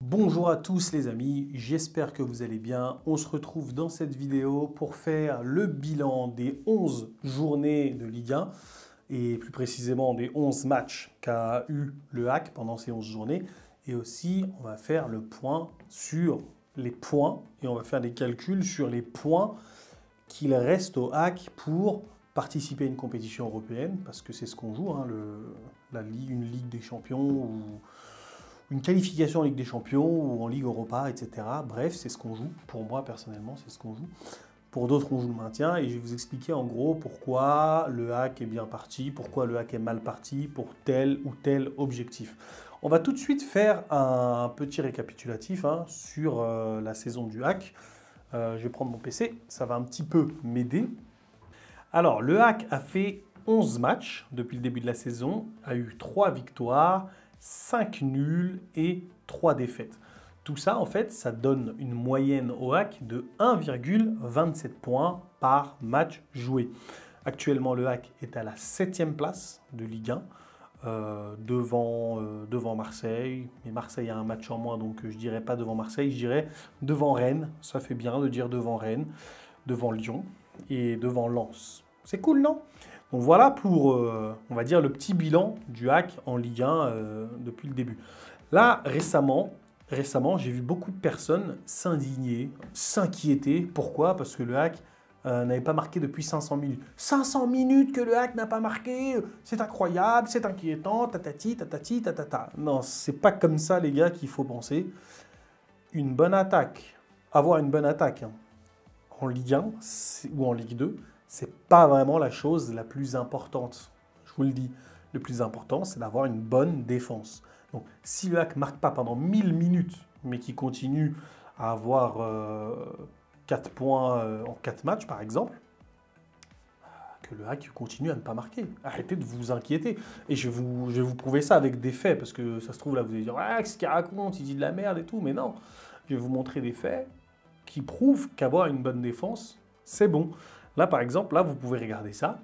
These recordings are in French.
Bonjour à tous les amis, j'espère que vous allez bien. On se retrouve dans cette vidéo pour faire le bilan des 11 journées de Ligue 1 et plus précisément des 11 matchs qu'a eu le HAC pendant ces 11 journées. Et aussi, on va faire le point sur les points et on va faire des calculs sur les points qu'il reste au HAC pour participer à une compétition européenne, parce que c'est ce qu'on joue, hein, une Ligue des Champions ou une qualification en Ligue des Champions ou en Ligue Europa, etc. Bref, c'est ce qu'on joue. Pour moi, personnellement, c'est ce qu'on joue. Pour d'autres, on joue le maintien. Et je vais vous expliquer en gros pourquoi le HAC est bien parti, pourquoi le HAC est mal parti pour tel ou tel objectif. On va tout de suite faire un petit récapitulatif sur la saison du HAC. Je vais prendre mon PC, ça va un petit peu m'aider. Alors, le HAC a fait 11 matchs depuis le début de la saison, a eu 3 victoires, 5 nuls et 3 défaites. Tout ça, en fait, ça donne une moyenne au HAC de 1,27 points par match joué. Actuellement, le HAC est à la 7e place de Ligue 1, devant Marseille. Mais Marseille a un match en moins, donc je dirais pas devant Marseille, je dirais devant Rennes. Ça fait bien de dire devant Rennes, devant Lyon et devant Lens. C'est cool, non ? Donc voilà pour, on va dire, le petit bilan du HAC en Ligue 1 depuis le début. Là, récemment, j'ai vu beaucoup de personnes s'indigner, s'inquiéter. Pourquoi ? Parce que le HAC n'avait pas marqué depuis 500 minutes. 500 minutes que le HAC n'a pas marqué, c'est incroyable, c'est inquiétant, tatati, tatati, tatata. Non, c'est pas comme ça, les gars, qu'il faut penser. Une bonne attaque, avoir une bonne attaque en Ligue 1 ou en Ligue 2, c'est pas vraiment la chose la plus importante. Je vous le dis, le plus important, c'est d'avoir une bonne défense. Donc, si le HAC ne marque pas pendant 1000 minutes, mais qu'il continue à avoir 4 points en 4 matchs, par exemple, que le HAC continue à ne pas marquer. Arrêtez de vous inquiéter. Et je vais vous prouver ça avec des faits, parce que ça se trouve, là, vous allez dire « Ah, qu'est-ce qu'il raconte, il dit de la merde et tout », mais non. Je vais vous montrer des faits qui prouvent qu'avoir une bonne défense, c'est bon. Là, par exemple, là, vous pouvez regarder ça.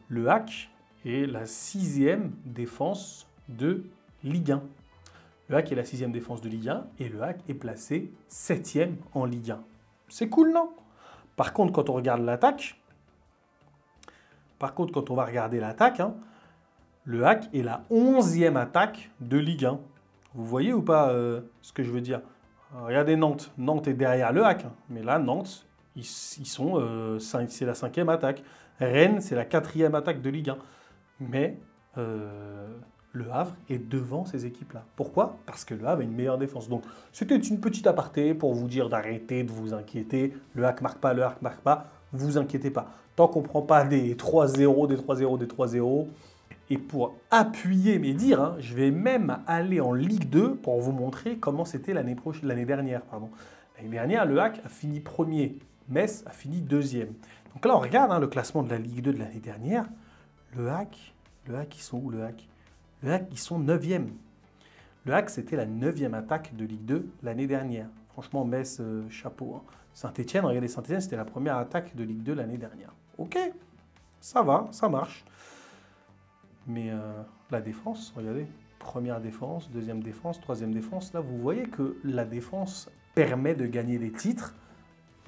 Le HAC est la 6e défense de Ligue 1. Le HAC est la 6e défense de Ligue 1 et le HAC est placé 7e en Ligue 1. C'est cool, non? Par contre, quand on regarde l'attaque, le HAC est la 11e attaque de Ligue 1. Vous voyez ou pas ce que je veux dire? Regardez Nantes. Nantes est derrière le HAC, mais là, Nantes, c'est la 5e attaque. Rennes, c'est la 4e attaque de Ligue 1. Mais le Havre est devant ces équipes-là. Pourquoi? Parce que le Havre a une meilleure défense. Donc, c'était une petite aparté pour vous dire d'arrêter de vous inquiéter. Le HAC marque pas, le HAC marque pas. Vous inquiétez pas. Tant qu'on ne prend pas des 3-0, des 3-0, des 3-0. Et pour appuyer mes dires, je vais même aller en Ligue 2 pour vous montrer comment c'était l'année dernière. L'année dernière, le HAC a fini premier. Metz a fini 2e. Donc là, on regarde le classement de la Ligue 2 de l'année dernière. Le HAC, ils sont où le HAC? Le HAC, ils sont 9e. Le HAC, c'était la 9e attaque de Ligue 2 l'année dernière. Franchement, Metz, chapeau. Saint-Etienne, regardez, Saint-Etienne, c'était la première attaque de Ligue 2 l'année dernière. Ok, ça va, ça marche. Mais la défense, regardez, première défense, deuxième défense, troisième défense. Là, vous voyez que la défense permet de gagner des titres.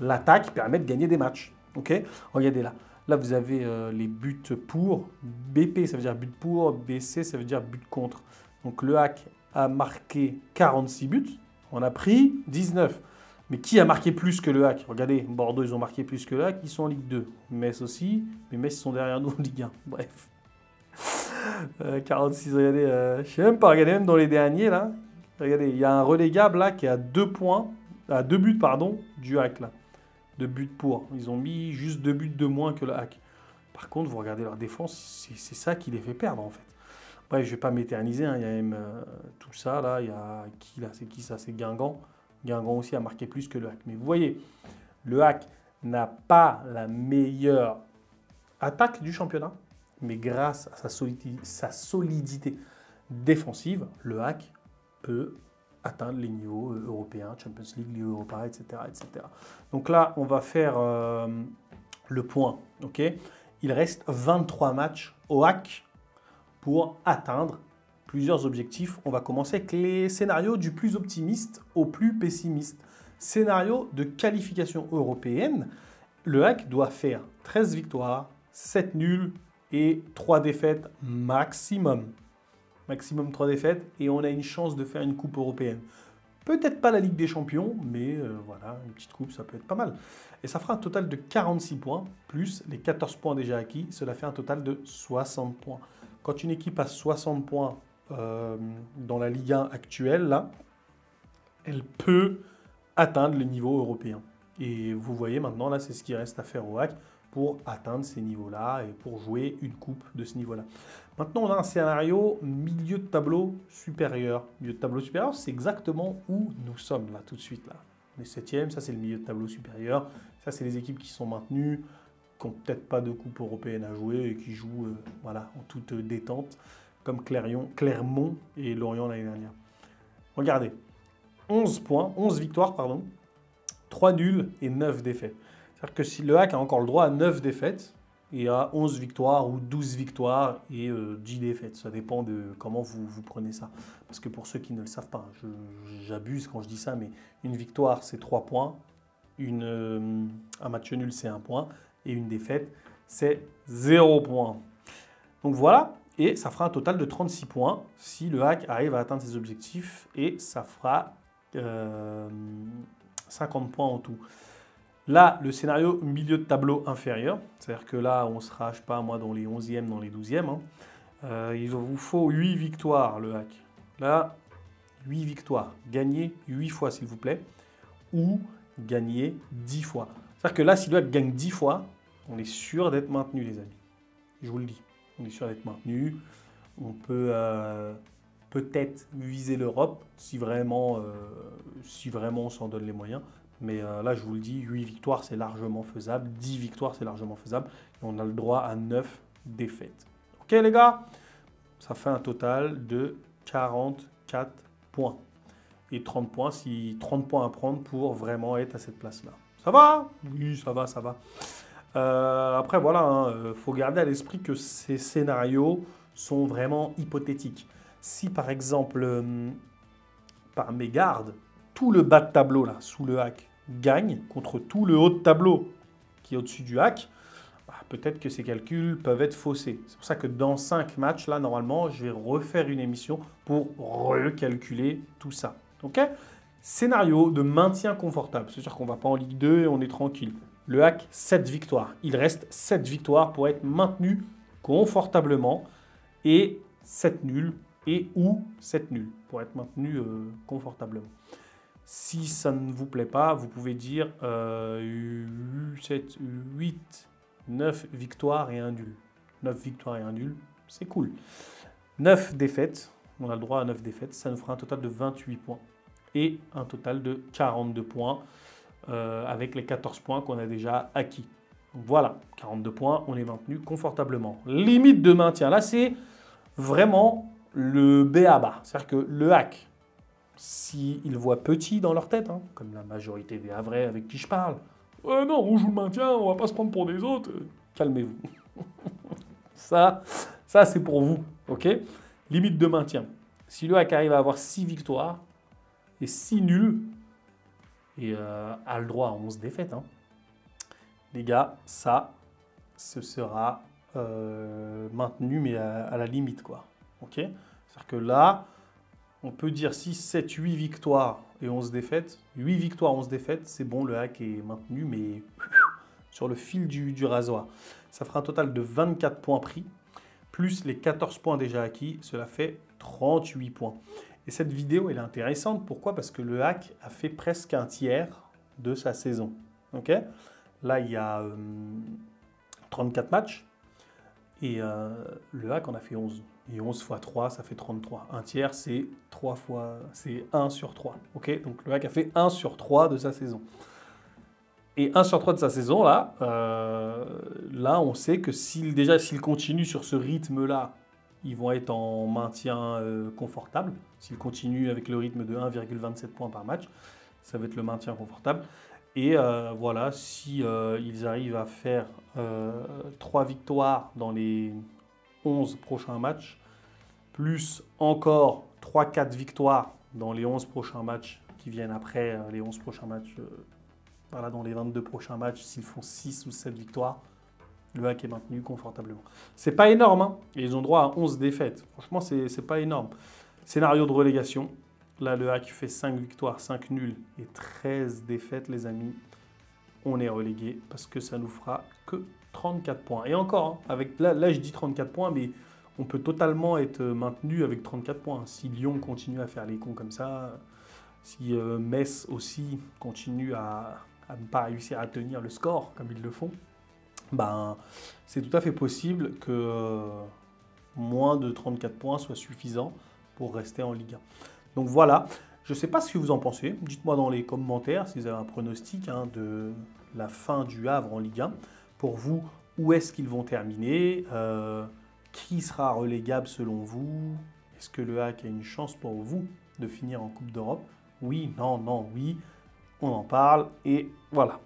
L'attaque permet de gagner des matchs. Ok? Regardez là. Là, vous avez les buts pour. BP, ça veut dire but pour. BC, ça veut dire but contre. Donc, le HAC a marqué 46 buts. On a pris 19. Mais qui a marqué plus que le HAC? Regardez, Bordeaux, ils ont marqué plus que le HAC. Ils sont en Ligue 2. Metz aussi. Mais Metz, ils sont derrière nous en Ligue 1. Bref. 46, regardez. Je ne sais même pas. Regardez, même dans les derniers, là. Regardez, il y a un relégable, là, qui est à 2 points. À 2 buts, pardon, du HAC, là. De buts pour. Ils ont mis juste 2 buts de moins que le HAC. Par contre, vous regardez leur défense, c'est ça qui les fait perdre, en fait. Bref, je ne vais pas m'éterniser. Il y a même tout ça, là. Il y a qui, là? C'est qui, ça? C'est Guingamp. Guingamp aussi a marqué plus que le HAC. Mais vous voyez, le HAC n'a pas la meilleure attaque du championnat. Mais grâce à sa solidité défensive, le HAC peut atteindre les niveaux européens, Champions League, Ligue Europa, etc., etc. Donc là, on va faire le point. Okay, il reste 23 matchs au HAC pour atteindre plusieurs objectifs. On va commencer avec les scénarios du plus optimiste au plus pessimiste. Scénario de qualification européenne. Le HAC doit faire 13 victoires, 7 nuls et 3 défaites maximum. Maximum 3 défaites et on a une chance de faire une coupe européenne. Peut-être pas la Ligue des Champions, mais voilà, une petite coupe, ça peut être pas mal. Et ça fera un total de 46 points, plus les 14 points déjà acquis. Cela fait un total de 60 points. Quand une équipe a 60 points dans la Ligue 1 actuelle, là, elle peut atteindre le niveau européen. Et vous voyez maintenant, là, c'est ce qui reste à faire au HAC pour atteindre ces niveaux-là et pour jouer une coupe de ce niveau-là. Maintenant, on a un scénario milieu de tableau supérieur. Milieu de tableau supérieur, c'est exactement où nous sommes là, tout de suite. Là. On est 7e, ça c'est le milieu de tableau supérieur. Ça, c'est les équipes qui sont maintenues, qui n'ont peut-être pas de coupe européenne à jouer et qui jouent voilà, en toute détente, comme Clermont et Lorient l'année dernière. Regardez, 11 points, 11 victoires, pardon, 3 nuls et 9 défaites. C'est-à-dire que si le HAC a encore le droit à 9 défaites, et à 11 victoires ou 12 victoires et 10 défaites. Ça dépend de comment vous prenez ça. Parce que pour ceux qui ne le savent pas, j'abuse quand je dis ça, mais une victoire, c'est 3 points. Un match nul, c'est 1 point. Et une défaite, c'est 0 point. Donc voilà, et ça fera un total de 36 points si le HAC arrive à atteindre ses objectifs. Et ça fera 50 points en tout. Là, le scénario milieu de tableau inférieur, c'est-à-dire que là, on sera, je sais pas moi, dans les 11e, dans les 12e. Hein. Il vous faut 8 victoires, le HAC. Là, 8 victoires. Gagnez 8 fois, s'il vous plaît. Ou gagnez 10 fois. C'est-à-dire que là, si le HAC gagne 10 fois, on est sûr d'être maintenu, les amis. Je vous le dis. On est sûr d'être maintenu. On peut peut-être viser l'Europe si vraiment on s'en donne les moyens. Mais là, je vous le dis, 8 victoires, c'est largement faisable. 10 victoires, c'est largement faisable. Et on a le droit à 9 défaites. Ok, les gars? Ça fait un total de 44 points. Et 30 points, 30 points à prendre pour vraiment être à cette place-là. Ça va? Oui, ça va, ça va. Après, voilà, faut garder à l'esprit que ces scénarios sont vraiment hypothétiques. Si, par exemple, par mégarde, tout le bas de tableau, là, sous le HAC, gagne contre tout le haut de tableau qui est au-dessus du HAC, peut-être que ces calculs peuvent être faussés. C'est pour ça que dans 5 matchs, là, normalement, je vais refaire une émission pour recalculer tout ça. Ok? Scénario de maintien confortable. C'est sûr qu'on ne va pas en Ligue 2 et on est tranquille. Le HAC, 7 victoires. Il reste 7 victoires pour être maintenu confortablement et 7 nuls et ou 7 nuls pour être maintenu confortablement. Si ça ne vous plaît pas, vous pouvez dire 7, 8, 9 victoires et un nul. 9 victoires et un nul, c'est cool. 9 défaites, on a le droit à 9 défaites, ça nous fera un total de 28 points. Et un total de 42 points avec les 14 points qu'on a déjà acquis. Donc voilà, 42 points, on est maintenu confortablement. Limite de maintien, là c'est vraiment le b.a.-ba. C'est-à-dire que le HAC, s'ils voient petit dans leur tête, hein, comme la majorité des Havrais avec qui je parle, non, on joue le maintien, on va pas se prendre pour des autres. Calmez-vous. ça c'est pour vous, ok? Limite de maintien. Si le HAC arrive à avoir 6 victoires et 6 nuls, et a le droit à 11 défaites, hein, les gars, ça, ce sera maintenu, mais à la limite, quoi. Ok? C'est-à-dire que là, on peut dire 6, 7, 8 victoires et 11 défaites. 8 victoires, 11 défaites, c'est bon, le HAC est maintenu, mais sur le fil du rasoir. Ça fera un total de 24 points pris, plus les 14 points déjà acquis, cela fait 38 points. Et cette vidéo, elle est intéressante. Pourquoi? Parce que le HAC a fait presque un tiers de sa saison. Ok? Là, il y a 34 matchs. Et le HAC en a fait 11. Et 11 fois 3, ça fait 33. Un tiers, c'est 1 sur 3. Okay, donc le HAC a fait 1 sur 3 de sa saison. Et 1 sur 3 de sa saison, là, là on sait que s'il continue sur ce rythme-là, ils vont être en maintien confortable. S'ils continuent avec le rythme de 1,27 points par match, ça va être le maintien confortable. Et voilà, si ils arrivent à faire 3 victoires dans les 11 prochains matchs, plus encore 3-4 victoires dans les 11 prochains matchs qui viennent après les 11 prochains matchs, voilà, dans les 22 prochains matchs, s'ils font 6 ou 7 victoires, le HAC est maintenu confortablement. C'est pas énorme, hein, et ils ont droit à 11 défaites. Franchement, c'est pas énorme. Scénario de relégation. Là, le HAC fait 5 victoires, 5 nuls et 13 défaites, les amis. On est relégué parce que ça nous fera que 34 points. Et encore, hein, avec, là, je dis 34 points, mais on peut totalement être maintenu avec 34 points. Si Lyon continue à faire les cons comme ça, si Metz aussi continue à ne pas réussir à tenir le score comme ils le font, ben, c'est tout à fait possible que moins de 34 points soit suffisant pour rester en Ligue 1. Donc voilà, je ne sais pas ce que vous en pensez. Dites-moi dans les commentaires si vous avez un pronostic de la fin du Havre en Ligue 1. Pour vous, où est-ce qu'ils vont terminer? Qui sera relégable selon vous? Est-ce que le HAC a une chance pour vous de finir en Coupe d'Europe? Oui, non, non, oui. On en parle et voilà.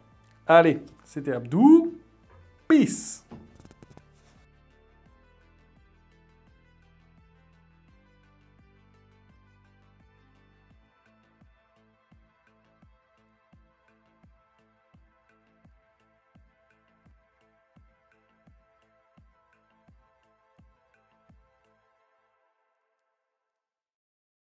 Allez, c'était Abdou. Peace!